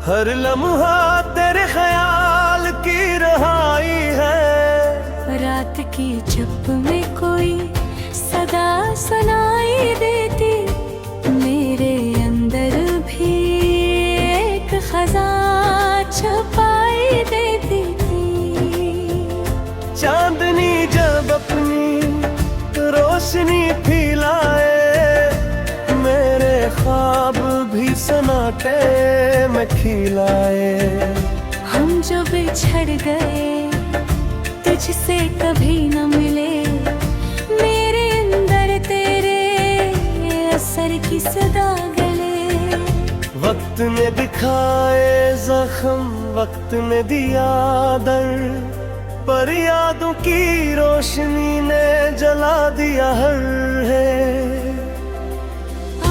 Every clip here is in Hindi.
हर लम्हा तेरे ख्याल की रहाई है। रात की चुप में कोई सदा सुनाई देती, मेरे अंदर भी एक खजा छुपाई देती थी। चांदनी जब अपनी रोशनी फैलाए, मेरे ख्वाब भी सन्नाटे में खिलाए। हम जो बिछड़ गए तुझसे कभी न मिले, मेरे अंदर तेरे असर की सदा गले। वक्त ने दिखाए जख्म, वक्त ने दिया दर्द, पर यादों की रोशनी ने जला दिया हर है।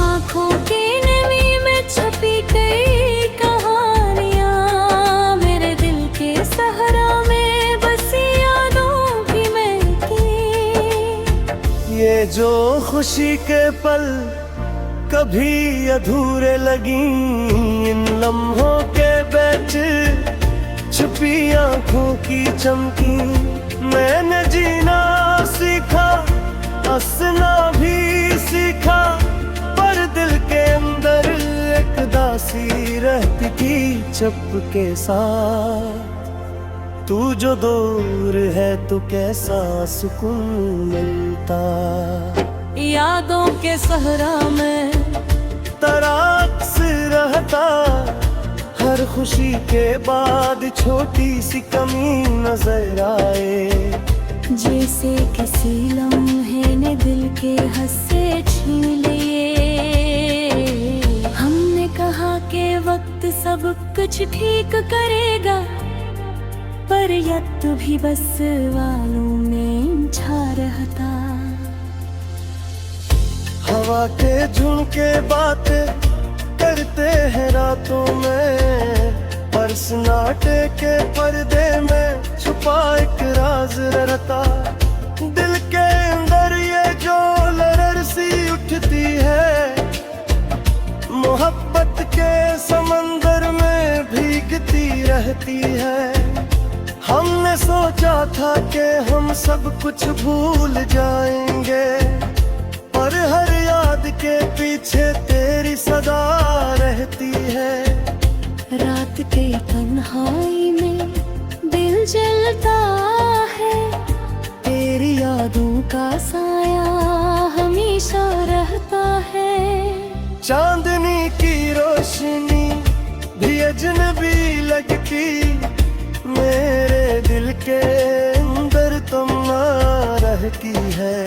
आँखों की नमी में छुपी कई कहानियाँ, मेरे दिल के सहरा में बसी यादों की महकी। ये जो खुशी के पल कभी अधूरे लगी, इन लम्हों के बीच छुपी आंखों की चमकी। मैंने जीना सीखा, हंसना भी सीखा, पर दिल के अंदर एक दासी रहती थी चुपके साथ। तू जो दूर है तो कैसा सुकून मिलता। यादों के सहरा में तराक्स रहता, हर खुशी के बाद छोटी सी कमी नजर आए। जैसे किसी लम्हे ने दिल के हंसे छीन लिए। हमने कहा कि वक्त सब कुछ ठीक करेगा, पर यत भी बस वालों में छा रहता। हवा के झुमके बातें करते हैं रातों में, पर सन्नाटे के पर्दे में छुपा एक राज रहता। दिल के अंदर ये जो लहर सी उठती है, मोहब्बत के समंदर में भीगती रहती है। हमने सोचा था कि हम सब कुछ भूल जाएंगे, पर हर याद के पीछे तेरी सदा रहती है। रात के तन्हाई में दिल जलता है, तेरी यादों का साया हमेशा रहता है। चांदनी की रोशनी भी अजनबी लगती, मेरे दिल के अंदर तुम ना रहती है।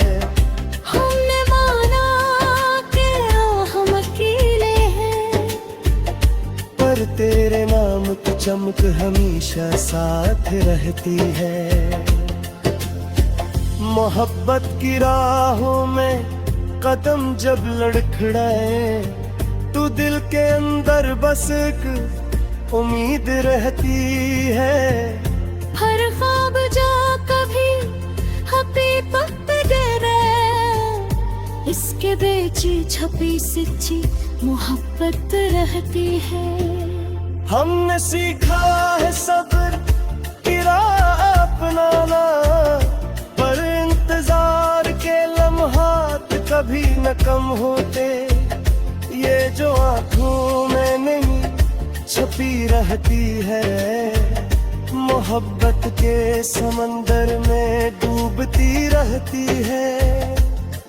हमने माना कि हम अकेले हैं, पर तेरे नाम की चमक हमेशा साथ रहती है। मोहब्बत की राहों में कदम जब लड़खड़ाए, तू दिल के अंदर बस एक उम्मीद रहती है। हर ख्वाब जो कभी हकीकत गिरे, इसके बेची छपी सच्ची मोहब्बत रहती है। हमने सीखा है सब्र की राह अपनाना, पर इंतजार के लम्हात कभी न कम होते। ये जो आँखों में नहीं छपी रहती है, मोहब्बत के समंदर में डूबती रहती है।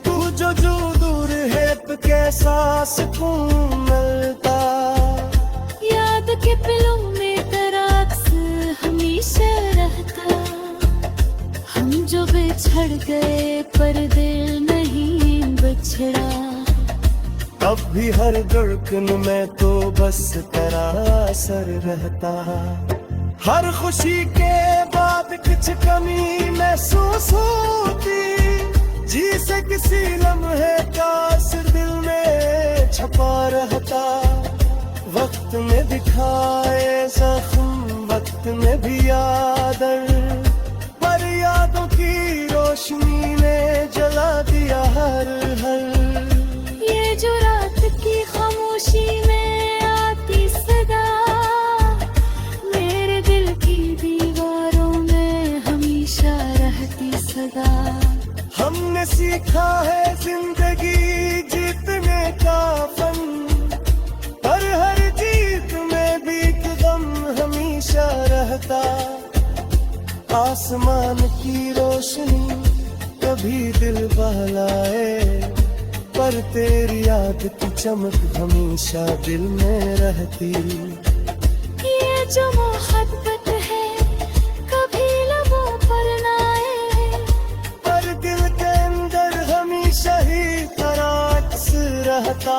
तू जो दूर है तो कैसा सुकून मिलता। याद के पिलों में तराक्स हमेशा रहता। हम जो बिछड़ गए पर दिल नहीं बिछड़ा। अब भी हर धड़कन में तो बस तेरा असर रहता। हर खुशी के बाद कुछ कमी महसूस होती, जी से किसी लम्हे का असर दिल में छपा रहता। वक्त में दिखाए जख्म, वक्त में भी यादर, पर यादों की रोशनी ने जला दिया हर ये जो रात की खामोशी में आती सदा, सीखा है जिंदगी जीतने का फन, पर हर जीत में भी एक गम हमेशा रहता। आसमान की रोशनी कभी दिल बहलाए, पर तेरी याद की चमक हमेशा दिल में रहती। ये जो मोहब्बत है कभी लबों पर ना आए, पर दिल के अंदर हमेशा ही तराक्स रहता।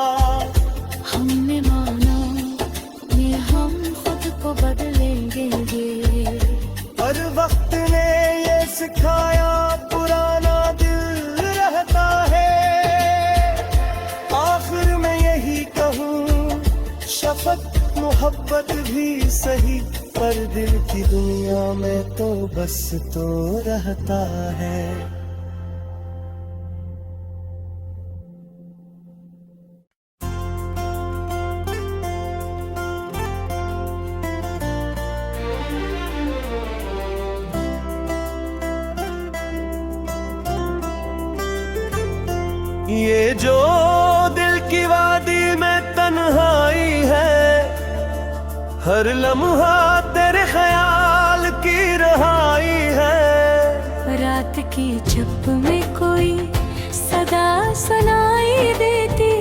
हमने माना ये हम खुद को बदलेंगे, और वक्त ने ये सिखाया पुराना दिल रहता है। आखिर में यही कहूँ, शफक मोहब्बत भी सही, पर दिल की दुनिया में तो बस तो रहता है। ये जो दिल की वादी में तन्हाई है, हर लम्हा तेरे ख्याल की रहाई है। रात की चुप में कोई सदा सुनाई देती,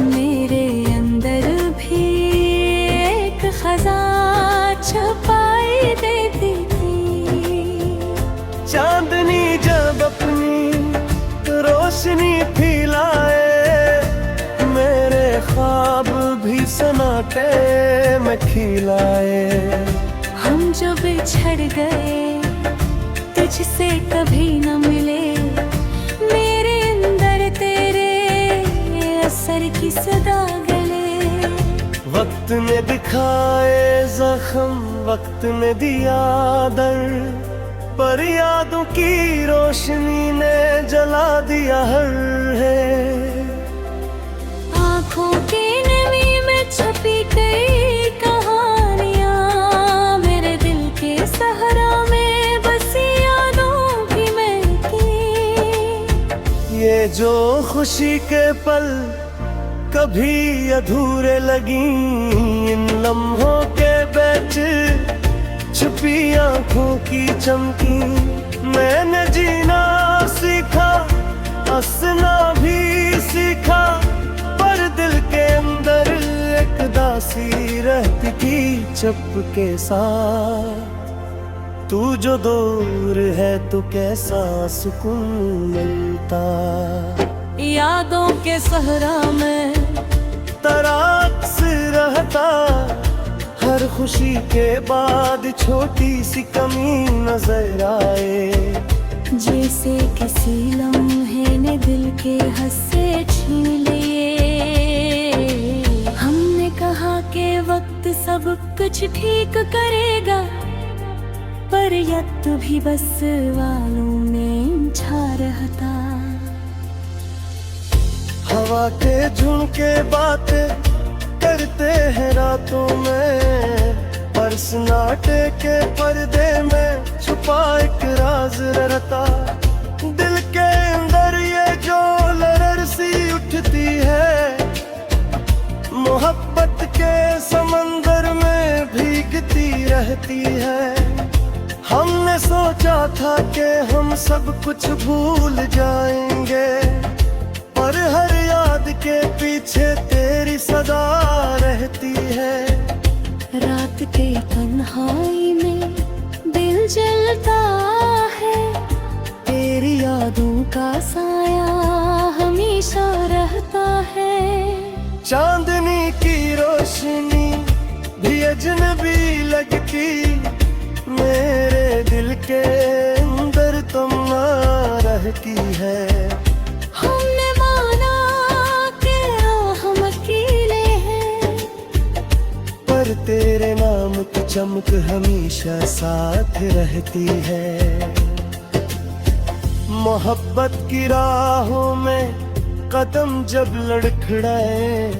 मेरे अंदर भी एक खजा छुपाई देती थी। चांदनी जब अपनी रोशनी फैलाए, मेरे ख्वाब भी सन्नाटे में खिलाए। हम जो बिछड़ गए तुझसे कभी न मिले, मेरे अंदर तेरे असर की सदा गले। वक्त ने दिखाए जख्म, वक्त ने दिया दर्द, पर यादों की रोशनी ने जला दिया हर है। आँखों की नमी में छुपी कई कहानियाँ, मेरे दिल के सहरा में बसी यादों की महकी। ये जो खुशी के पल कभी अधूरे लगी, इन लम्हों के बीच छुपी आंखों की चमकी। मैंने जीना सीखा, हंसना भी सीखा, पर दिल के अंदर एक दासी रहती थी चुपके साथ। तू जो दूर है तो कैसा सुकून मिलता। यादों के सहरा में तराक्स रहता, हर खुशी के बाद छोटी सी कमी नजर आए। जैसे किसी लम्हे ने दिल के हंसे छीन लिए। हमने कहा कि वक्त सब कुछ ठीक करेगा, पर यत भी बस वालों में छा रहता। हवा के झुमके बातें करते हैं रातों में, पर सन्नाटे के पर्दे में छुपा एक राज रहता। दिल के अंदर ये जो लहर सी उठती है, मोहब्बत के समंदर में भीगती रहती है। हमने सोचा था कि हम सब कुछ भूल जाएंगे, पर हर याद के पीछे तेरी सदा रहती है। रात के तन्हाई में दिल जलता है, तेरी यादों का साया हमेशा रहता है। चांदनी की रोशनी भी अजनबी लगती, मेरे दिल के अंदर तुम ना रहती है। हमने माना कि हम अकेले हैं, पर तेरे नाम की चमक हमेशा साथ रहती है। मोहब्बत की राहों में कदम जब लड़खड़ाए,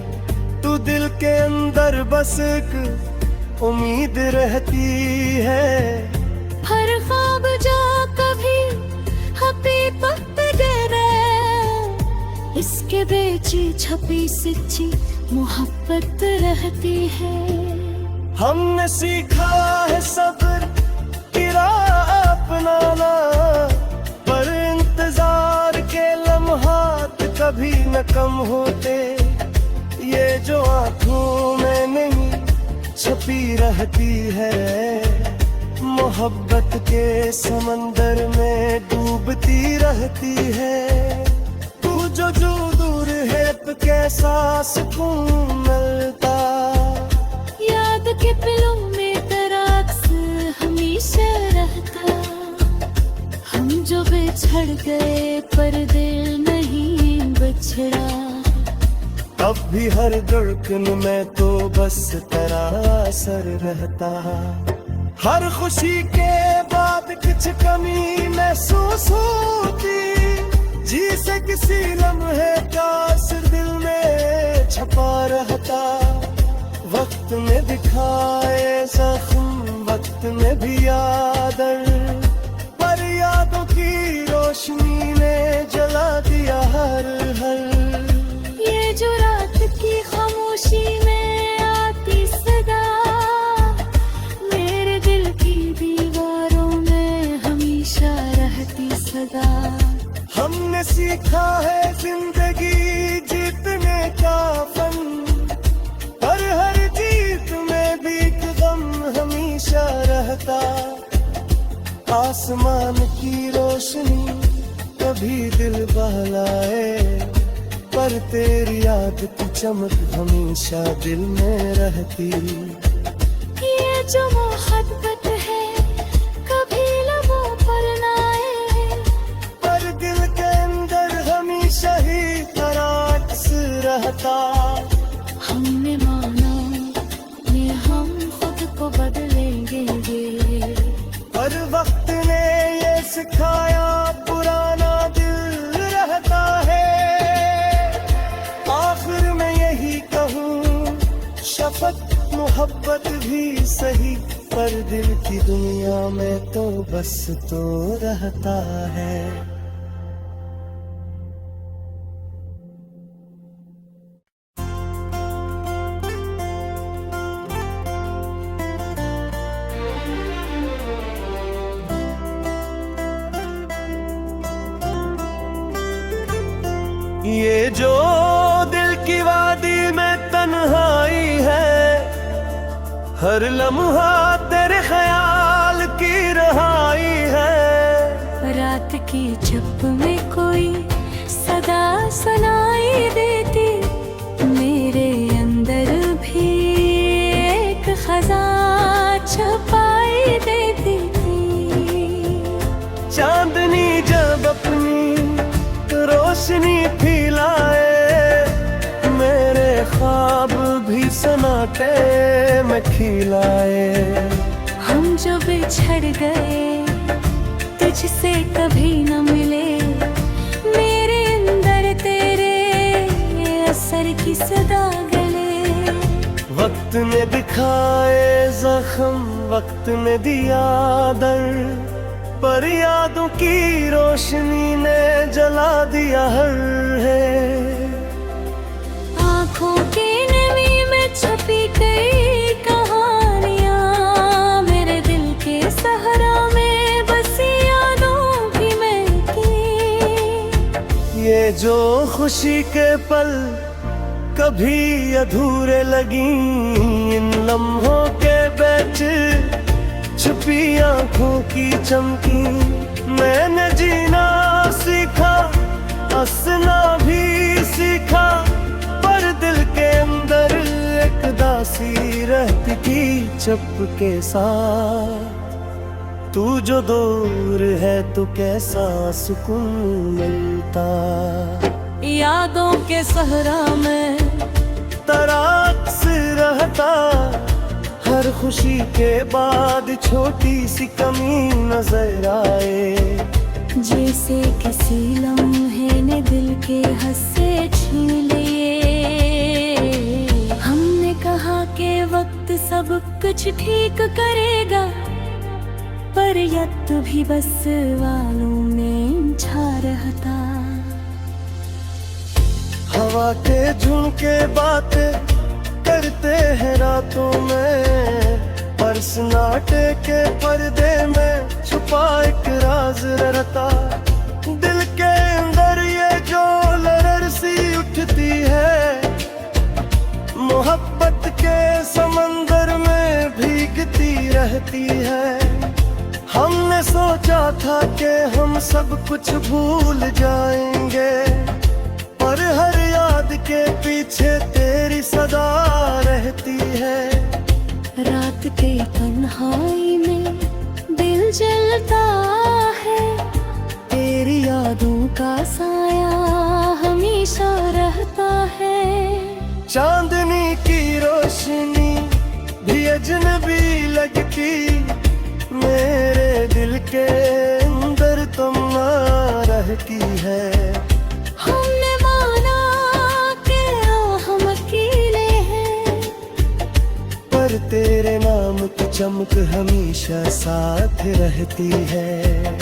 तू दिल के अंदर बस एक उम्मीद रहती है। हर ख्वाब जो कभी हकीकत गिरे, इसके बेची छपी सच्ची मोहब्बत रहती है। हमने सीखा है सब्र की राह अपनाना, पर इंतजार के लम्हात कभी न कम होते। ये जो आँखों में नहीं छपी रहती है, मोहब्बत के समंदर में डूबती रहती है। तू जो दूर है तो कैसा सुकून मिलता, याद के पिलों में तेरा अक्स हमेशा रहता। हम जो बिछड़ गए पर दिल नहीं बिछड़ा, अब भी हर धड़कन में तो बस तेरा असर रहता। हर खुशी के बाद कुछ कमी महसूस होती, जी से किसी लम्हे का असर दिल में छपा रहता। वक्त में दिखाए जख्म, वक्त में भी आदर, पर यादों की रोशनी ने जला दिया हर ये जो रात की खामोशी में आती सदा, मेरे दिल की दीवारों में हमेशा रहती सदा। हमने सीखा है जिंदगी जीतने का फन, पर हर जीत में भी एक गम हमेशा रहता। आसमान की रोशनी कभी दिल बहलाए, पर तेरी याद की चमक हमेशा दिल में रहती। ये जो मोहब्बत है कभी लबों पर ना आए, पर दिल के अंदर हमेशा ही तराक्स रहता। हमने माना ये हम खुद को बदलेंगे, पर वक्त ने ये सिखाया पुराना दिल रहता है। आखिर में यही कहूँ, शफक मोहब्बत भी सही, पर दिल की दुनिया में तो बस तो रहता है। ये जो दिल की वादी में तन्हाई है, हर लम्हा तेरे ख्याल की रहाई है। रात की चुप में कोई सदा सुनाई देती, मेरे अंदर भी एक खजा छुपाई देती थी। चांदनी जब अपनी रोशनी फैलाए, मेरे ख्वाब भी सन्नाटे में खिलाए। हम जो बिछड़ गए तुझसे कभी न मिले, मेरे अंदर तेरे असर की सदा गले। वक्त ने दिखाए जख्म, वक्त ने दिया दर्द, पर यादों की रोशनी ने जला दिया हर है। आँखों की नमी में छुपी कई कहानियाँ, मेरे दिल के सहरा में बसी यादों की महकी। ये जो खुशी के पल कभी अधूरे लगी, इन लम्हों के बीच छुपी आँखों की चमकी। मैंने जीना सीखा, हंसना भी सीखा, पर दिल के अंदर एक दासी रहती थी चुपके साथ। तू जो दूर है तो कैसा सुकून मिलता। यादों के सहरा में तराक्स रहता, हर खुशी के बाद छोटी सी कमी नजर आए। जैसे किसी लम्हे ने दिल के हंसे छीन लिए। हमने कहा कि वक्त सब कुछ ठीक करेगा, पर यत भी बस वालों में छा रहता। हवा के झुमके बातें करते हैं रातों में, पर सन्नाटे के पर्दे में छुपा एक राज रहता। दिल के अंदर ये जो लहर सी उठती है, मोहब्बत के समंदर में भीगती रहती है। हमने सोचा था कि हम सब कुछ भूल जाएंगे, पर हर याद के पीछे तेरी सदा रहती है। रात के तन्हाई में दिल जलता है, तेरी यादों का साया हमेशा रहता है। चांदनी की रोशनी भी अजनबी लगती, मेरे दिल के अंदर तुम रहती है। हमने माना कि हम अकेले हैं, पर तेरे नाम की चमक हमेशा साथ रहती है।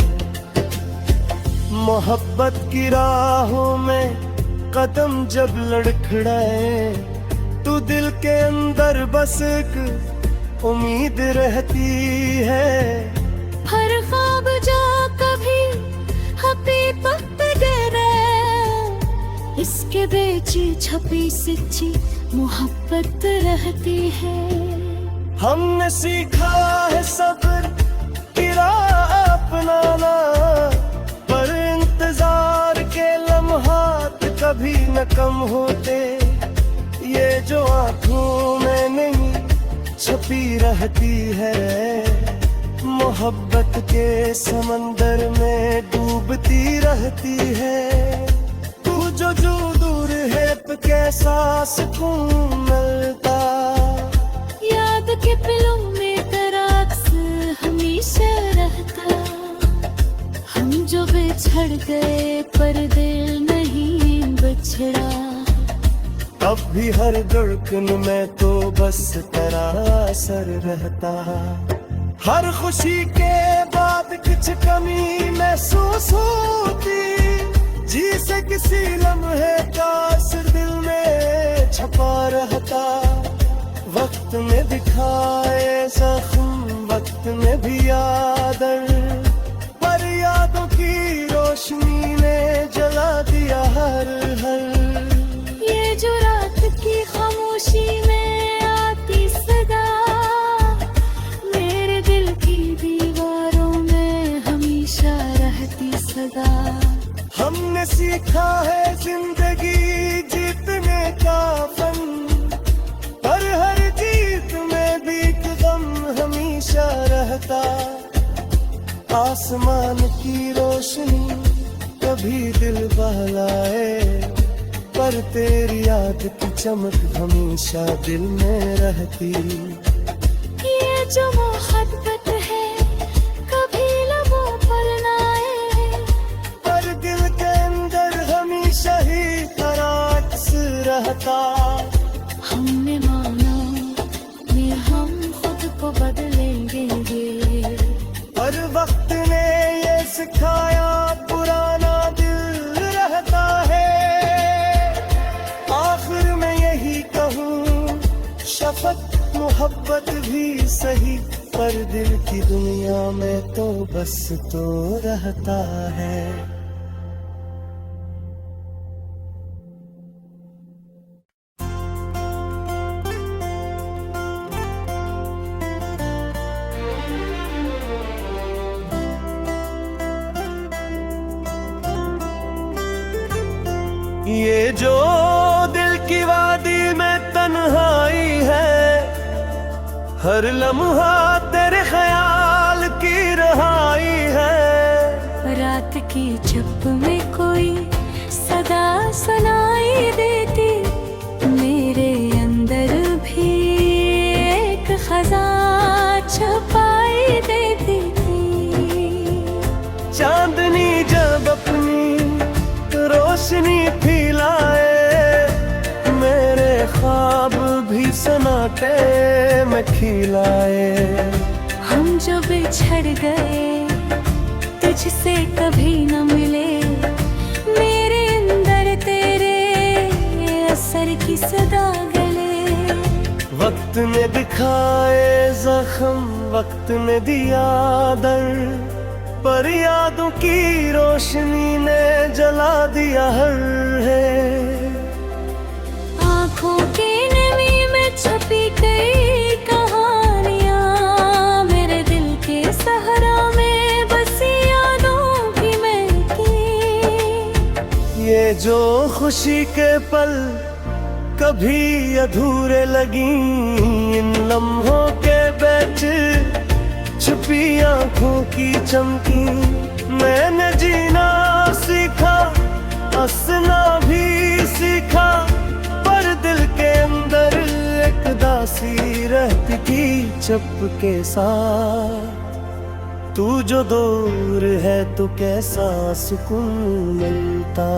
मोहब्बत की राहों में कदम जब लड़खड़ाए, तू दिल के अंदर बस एक उम्मीद रहती है। हर ख्वाब जो कभी हकीकत गिरे, इसके बेची छपी सच्ची मोहब्बत रहती है। हमने सीखा है सब्र की राह अपनाना, पर इंतजार के लम्हात कभी न कम होते। ये जो आँखों में नहीं छपी रहती है, मोहब्बत के समंदर में डूबती रहती है। तू जो दूर है तो कैसा सुकून मिलता, याद के पिलों में तेरा अक्स हमेशा रहता। हम जो बिछड़ गए पर दिल नहीं बिछड़ा, अब भी हर धड़कन में तो बस तेरा असर रहता। हर खुशी के बाद कुछ कमी महसूस होती, जी से किसी लम्हे का असर दिल में छपा रहता। वक्त में दिखाए जख्म, वक्त में भी आदर, पर यादों की रोशनी ने जला दिया हर ये जो रात की खामोशी में आती सदा, मेरे दिल की दीवारों में हमेशा रहती सदा। हमने सीखा है जिंदगी जीतने का फन, पर हर जीत में भी एक गम हमेशा रहता। आसमान की रोशनी कभी दिल बहलाए, पर तेरी याद की चमक हमेशा दिल में रहती। ये जो मोहब्बत है कभी लबों पर न आए, पर दिल के अंदर हमेशा ही तराक्स रहता। हमने माना कि हम खुद को बदलेंगे, पर वक्त ने ये सिखाया पुराना दिल रहता है। आखिर में यही कहूँ, शफक मोहब्बत भी सही, पर दिल की दुनिया में तो बस तो रहता है। ये जो दिल की वादी में तन्हाई है, हर लम्हा तेरे ख्याल की रहाई है। रात की चुप में कोई सदा सुनाई देती, मेरे अंदर भी एक खजा छुपाई देती थी। चांदनी जब अपनी रोशनी फैलाए, मेरे ख्वाब भी सन्नाटे में खिलाए। हम जो बिछड़ गए तुझसे कभी न मिले, मेरे अंदर तेरे असर की सदा गले। वक्त ने दिखाए जख्म, वक्त ने दिया दर्द, पर यादों की रोशनी ने जला दिया हर है। आँखों की नमी में छपी कई कहानियाँ, मेरे दिल के सहरा में बसी यादों की महकी। ये जो खुशी के पल कभी अधूरे लगी, इन लम्हों के बीच छुपी आंखों की चमकी। मैंने जीना सीखा, हंसना भी सीखा, पर दिल के अंदर एक दासी रहती थी चुपके साथ। तू जो दूर है तो कैसा सुकून मिलता।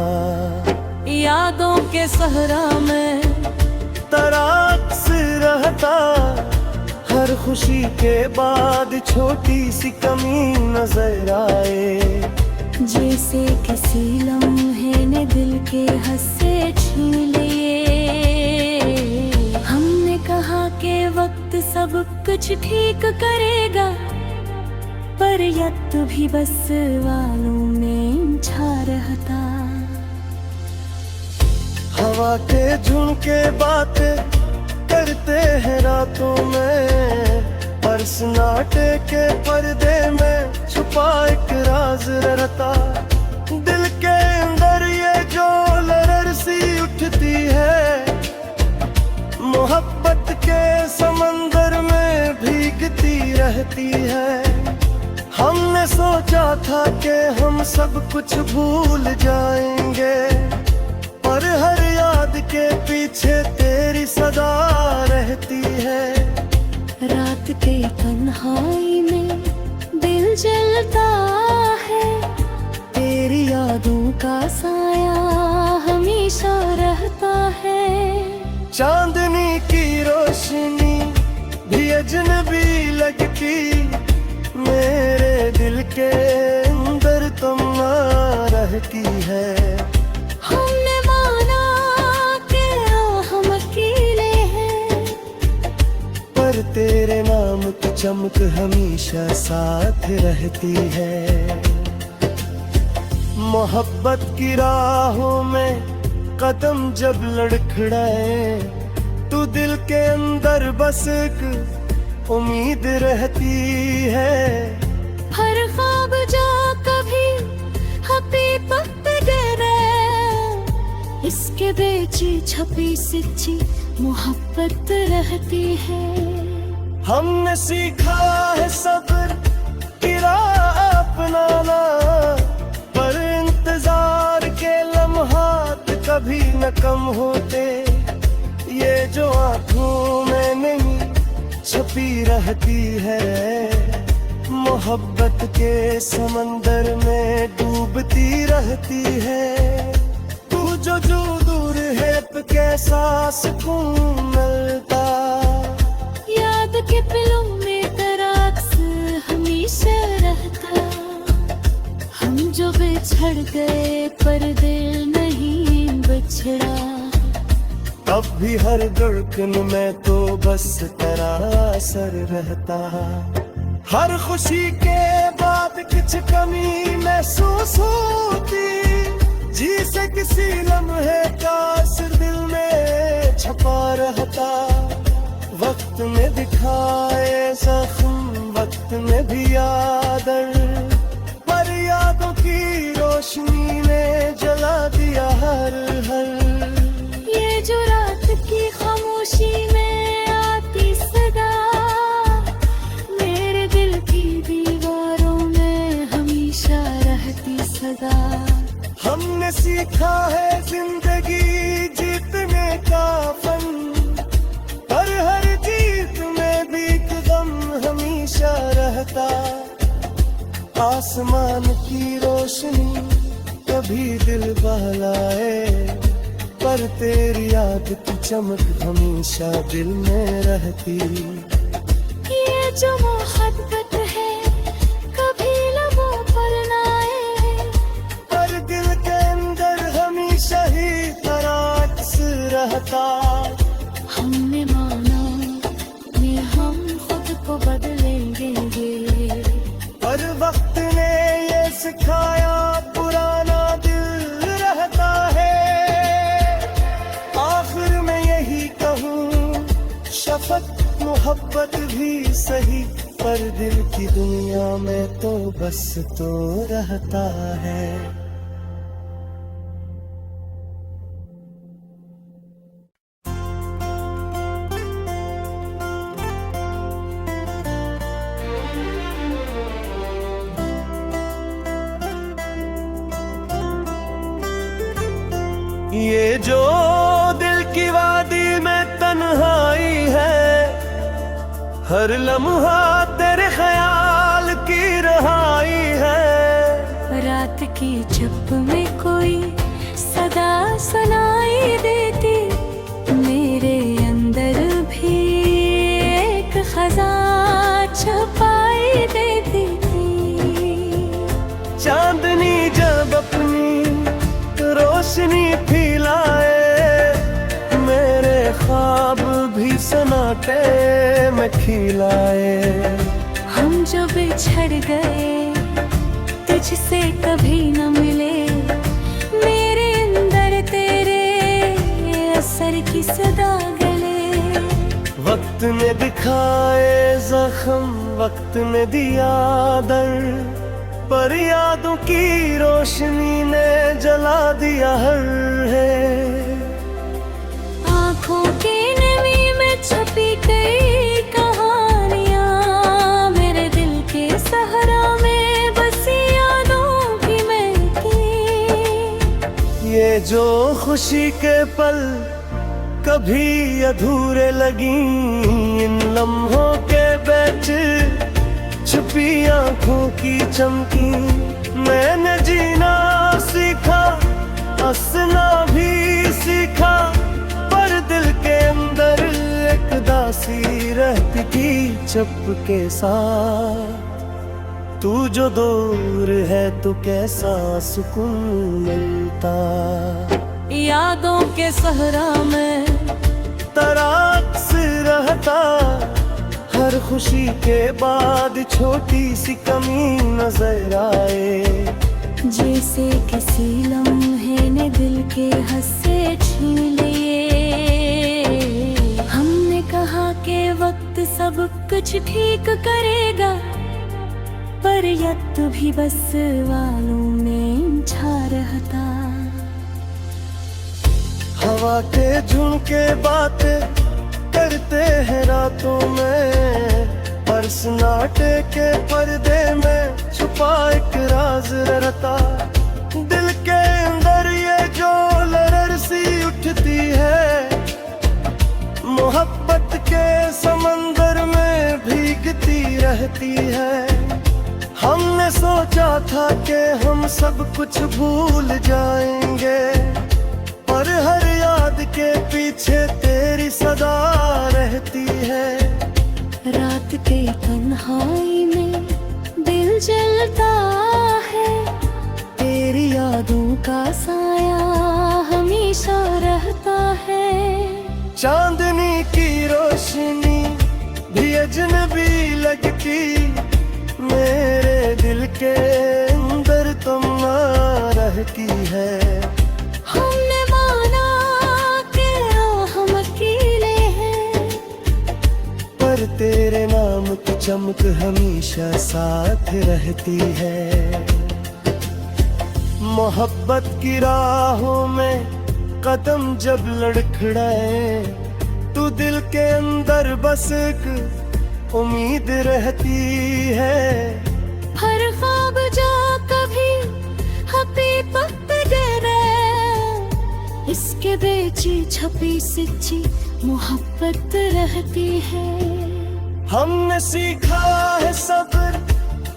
यादों के सहरा में तराक्स रहता, हर खुशी के बाद छोटी सी कमी नजर आए। जैसे किसी लम्हे ने दिल के हंसे छीन लिए। हमने कहा कि वक्त सब कुछ ठीक करेगा, पर यत भी बस वालों में छा रहता। हवा के झुमके बातें करते हैं रातों में, पर सन्नाटे के पर्दे में छुपा एक राज रहता। दिल के अंदर ये जो लहर सी उठती है, मोहब्बत के समंदर में भीगती रहती है। हमने सोचा था कि हम सब कुछ भूल जाएंगे, पर हर याद के पीछे तेरी सदा रहती है। रात के तन्हाई में दिल जलता है, तेरी यादों का साया हमेशा रहता है। चांदनी की रोशनी भी अजनबी लगती, मेरे दिल के अंदर तुम ना रहती है। हमने माना कि हम अकेले हैं, पर तेरे नाम की चमक हमेशा साथ रहती है। मोहब्बत की राहों में कदम जब लड़खड़ाए, तू दिल के अंदर बस एक उम्मीद रहती है। हर ख्वाब जो कभी हकीकत गिरे, इसके बेची छपी सच्ची मोहब्बत रहती है। हमने सीखा है सब्र की राह अपनाना, पर इंतजार के लम्हात कभी न कम होते। ये जो आँखों में नहीं छपी रहती है, मोहब्बत के समंदर में डूबती रहती है। तू जो दूर है तो कैसा सुकून मिलता। याद के पिलों में तराक्स हमेशा रहता। हम जो बिछड़ गए पर दिल नहीं बिछड़ा। तब भी हर धड़कन में तो बस तेरा असर रहता। हर खुशी के बाद कुछ कमी महसूस होती, जी से किसी लम्हे का असर दिल में छपा रहता। वक्त में दिखाए जख्म, वक्त में भी यादर, पर यादों की रोशनी ने जला दिया हर ये जो रात की खामोशी में आती सदा, मेरे दिल की दीवारों में हमेशा रहती सदा। हमने सीखा है जिंदगी जीतने का फन, पर हर जीत में भी एक गम हमेशा रहता। आसमान की रोशनी कभी दिल बहलाए, पर तेरी याद की चमक हमेशा दिल में रहती। ये जो मोहब्बत है कभी लबों पर ना आए, पर दिल के अंदर हमेशा ही तराक्स रहता। हमने माना कि हम खुद को बदलेंगे, पर वक्त ने ये सिखाया पुराना दिल रहता है। आखिर में यही कहूँ, शफक मोहब्बत भी सही, पर दिल की दुनिया में तो बस तो रहता है। ये जो दिल की वादी में तन्हाई है, हर लम्हा तेरे ख्याल की रहाई है। रात की चुप में कोई सदा सुनाई देती, मेरे अंदर भी एक खजा छुपाई देती थी। चांदनी जब अपनी रोशनी फैलाए, मेरे ख्वाब भी सन्नाटे में खिलाए। हम जो बिछड़ गए तुझसे कभी न मिले, मेरे अंदर तेरे असर की सदा गले। वक्त ने दिखाए जख्म, वक्त ने दिया दर्द, पर यादों की रोशनी ने जला दिया हर है। आँखों की नमी में छुपी कई कहानियाँ, मेरे दिल के सहरा में बसी यादों की महकी। ये जो खुशी के पल कभी अधूरे लगी, इन लम्हों के बीच छुपी आँखों की चमकी। मैंने जीना सीखा, हंसना भी सीखा, पर दिल के अंदर एक दासी रहती थी चुपके साथ। तू जो दूर है तो कैसा सुकून मिलता। यादों के सहरा में तराक्स रहता, हर खुशी के बाद छोटी सी कमी नजर आए। जैसे किसी लम्हे ने दिल के हंसे छीन लिए। हमने कहा कि वक्त सब कुछ ठीक करेगा, पर यत भी बस वालों में छा रहता। हवा के झुमके बातें करते हैं रातों में, पर सन्नाटे के पर्दे में छुपा एक राज रहता। दिल के अंदर ये जो लहर सी उठती है, मोहब्बत के समंदर में भीगती रहती है। हमने सोचा था कि हम सब कुछ भूल जाएंगे, पर हर याद के पीछे तेरी सदा रहती है। रात के तन्हाई में दिल जलता है, तेरी यादों का साया हमेशा रहता है। चांदनी की रोशनी भी अजनबी लगती, मेरे दिल के अंदर तुम रहती है। हमने माना कि हम अकेले हैं, पर तेरे नाम की चमक हमेशा साथ रहती है। मोहब्बत की राहों में कदम जब लड़खड़ाए, तू दिल के अंदर बस एक उम्मीद रहती है। हर ख्वाब जो कभी हकीकत गिरे, इसके बेची छपी सच्ची मोहब्बत रहती है। हमने सीखा है सब्र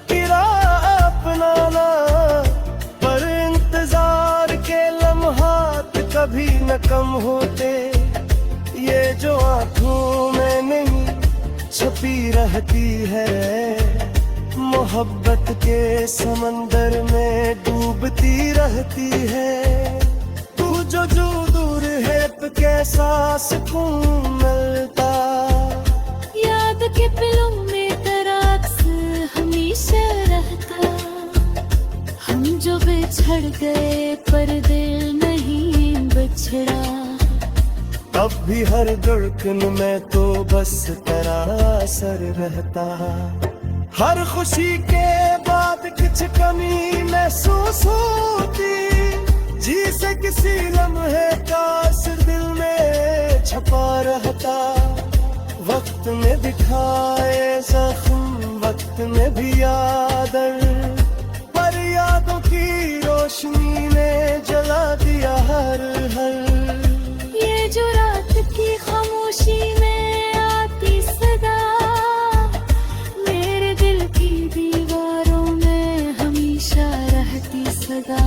की राह अपनाना, पर इंतजार के लम्हात कभी न कम होते। ये जो आँखों में नहीं छपी रहती है, मोहब्बत के समंदर में डूबती रहती है। तू जो दूर है तो कैसा सुकून के पिलों में तेरा अक्स हमेशा रहता। हम जो बिछड़ गए पर दिल नहीं बिछड़ा। अब भी हर धड़कन में तो बस तेरा असर रहता। हर खुशी के बाद कुछ कमी महसूस होती। जी से किसी लम्हे का असर दिल में छपा रहता। वक्त ने दिखाए जख्म, वक्त ने भी आदर, पर यादों की रोशनी ने जला दिया हर ये जो रात की खामोशी में आती सदा, मेरे दिल की दीवारों में हमेशा रहती सदा।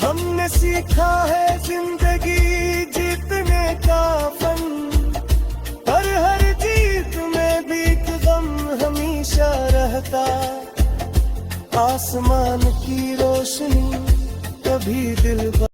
हमने सीखा है जिंदगी जीतने का फन, पर हर जीत में भी एक गम हमेशा रहता। आसमान की रोशनी कभी दिल